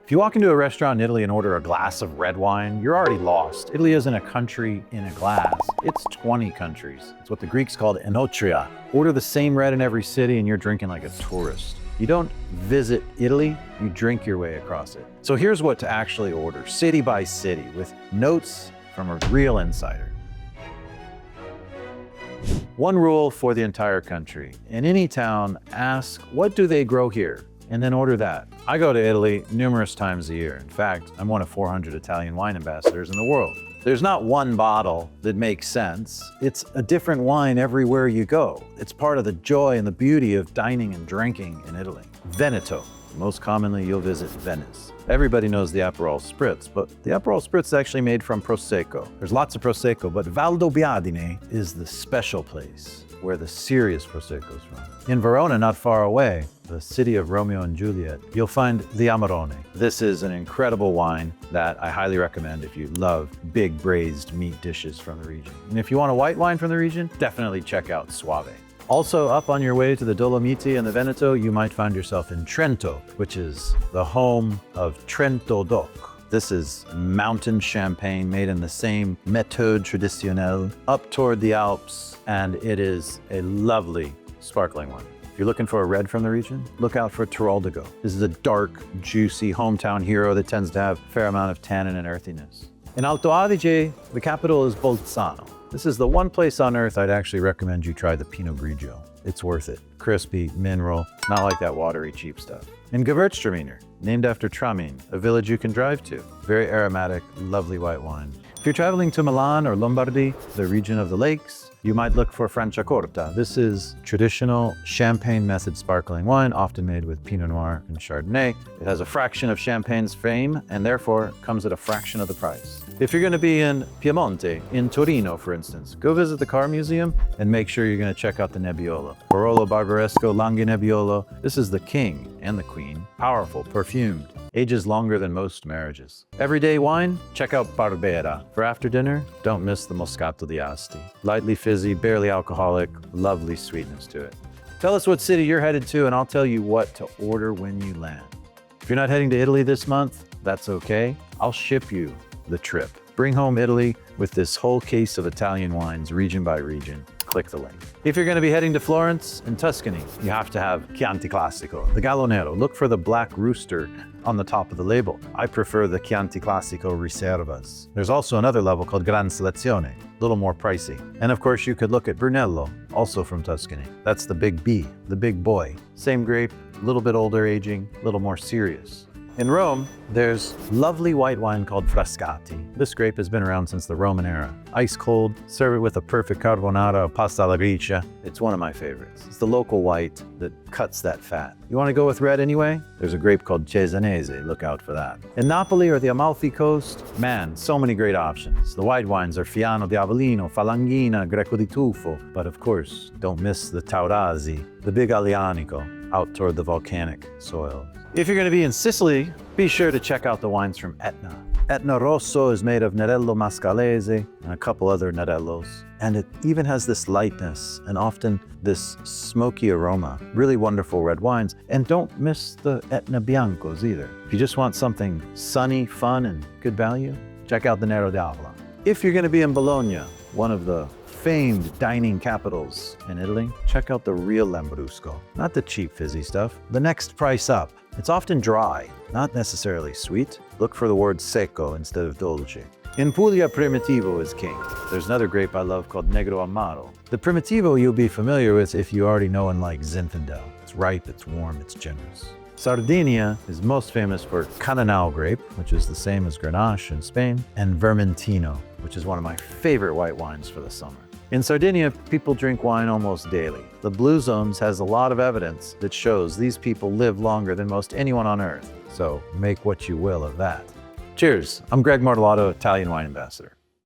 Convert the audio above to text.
If you walk into a restaurant in Italy and order a glass of red wine, you're already lost. Italy isn't a country in a glass. It's 20 countries. It's what the Greeks called Enotria. Order the same red in every city and you're drinking like a tourist. You don't visit Italy, you drink your way across it. So here's what to actually order, city by city, with notes from a real insider. One rule for the entire country. In any town, ask, what do they grow here? And then order that. I go to Italy numerous times a year. In fact, I'm one of 400 Italian wine ambassadors in the world. There's not one bottle that makes sense. It's a different wine everywhere you go. It's part of the joy and the beauty of dining and drinking in Italy. Veneto. Most commonly, you'll visit Venice. Everybody knows the Aperol Spritz, but the Aperol Spritz is actually made from Prosecco. There's lots of Prosecco, but Valdobbiadene is the special place where the serious Prosecco is from. In Verona, not far away, the city of Romeo and Juliet, you'll find the Amarone. This is an incredible wine that I highly recommend if you love big braised meat dishes from the region. And if you want a white wine from the region, definitely check out Soave. Also, up on your way to the Dolomiti and the Veneto, you might find yourself in Trento, which is the home of Trentodoc. This is mountain champagne made in the same méthode traditionnelle up toward the Alps, and it is a lovely sparkling wine. If you're looking for a red from the region, look out for Trentodoc. This is a dark, juicy hometown hero that tends to have a fair amount of tannin and earthiness. In Alto Adige, the capital is Bolzano. This is the one place on earth I'd actually recommend you try the Pinot Grigio. It's worth it. Crispy, mineral, not like that watery, cheap stuff. In Gewürztraminer, named after Tramin, a village you can drive to. Very aromatic, lovely white wine. If you're traveling to Milan or Lombardy, the region of the lakes, you might look for Franciacorta. This is traditional champagne method sparkling wine, often made with Pinot Noir and Chardonnay. It has a fraction of champagne's fame and therefore comes at a fraction of the price. If you're going to be in Piemonte, in Torino, for instance, go visit the car museum and make sure you're going to check out the Nebbiolo. Barolo and Barbaresco, Langhe Nebbiolo. This is the king and the queen. Powerful, perfumed. Ages longer than most marriages. Everyday wine? Check out Barbera. For after dinner, don't miss the Moscato di Asti. Lightly fizzy, barely alcoholic, lovely sweetness to it. Tell us what city you're headed to and I'll tell you what to order when you land. If you're not heading to Italy this month, that's okay. I'll ship you the trip. Bring home Italy with this whole case of Italian wines, region by region. Click the link. If you're going to be heading to Florence and Tuscany, you have to have Chianti Classico, the Gallo Nero. Look for the black rooster on the top of the label. I prefer the Chianti Classico Riservas. There's also another level called Gran Selezione, a little more pricey. And of course, you could look at Brunello, also from Tuscany. That's the big B, the big boy. Same grape, a little bit older aging, a little more serious. In Rome, there's lovely white wine called Frascati. This grape has been around since the Roman era. Ice cold, serve it with a perfect carbonara or pasta alla gricia. It's one of my favorites. It's the local white that cuts that fat. You want to go with red anyway? There's a grape called Cesanese, look out for that. In Napoli or the Amalfi Coast, man, so many great options. The white wines are Fiano di Avellino, Falanghina, Greco di Tufo, but of course, don't miss the Taurasi, the Big Aglianico, out toward the volcanic soil. If you're going to be in Sicily, be sure to check out the wines from Etna. Etna Rosso is made of Nerello Mascalese and a couple other Nerellos. And it even has this lightness and often this smoky aroma. Really wonderful red wines. And don't miss the Etna Biancos either. If you just want something sunny, fun, and good value, check out the Nero d'Avola. If you're going to be in Bologna, one of the famed dining capitals in Italy, check out the real Lambrusco. Not the cheap fizzy stuff, the next price up. It's often dry, not necessarily sweet. Look for the word secco instead of dolce. In Puglia, Primitivo is king. There's another grape I love called Negro Amaro. The Primitivo you'll be familiar with if you already know and like Zinfandel. It's ripe, it's warm, it's generous. Sardinia is most famous for Cananal grape, which is the same as Grenache in Spain, and Vermentino, which is one of my favorite white wines for the summer. In Sardinia, people drink wine almost daily. The Blue Zones has a lot of evidence that shows these people live longer than most anyone on earth. So make what you will of that. Cheers, I'm Greg Martellotto, Italian Wine Ambassador.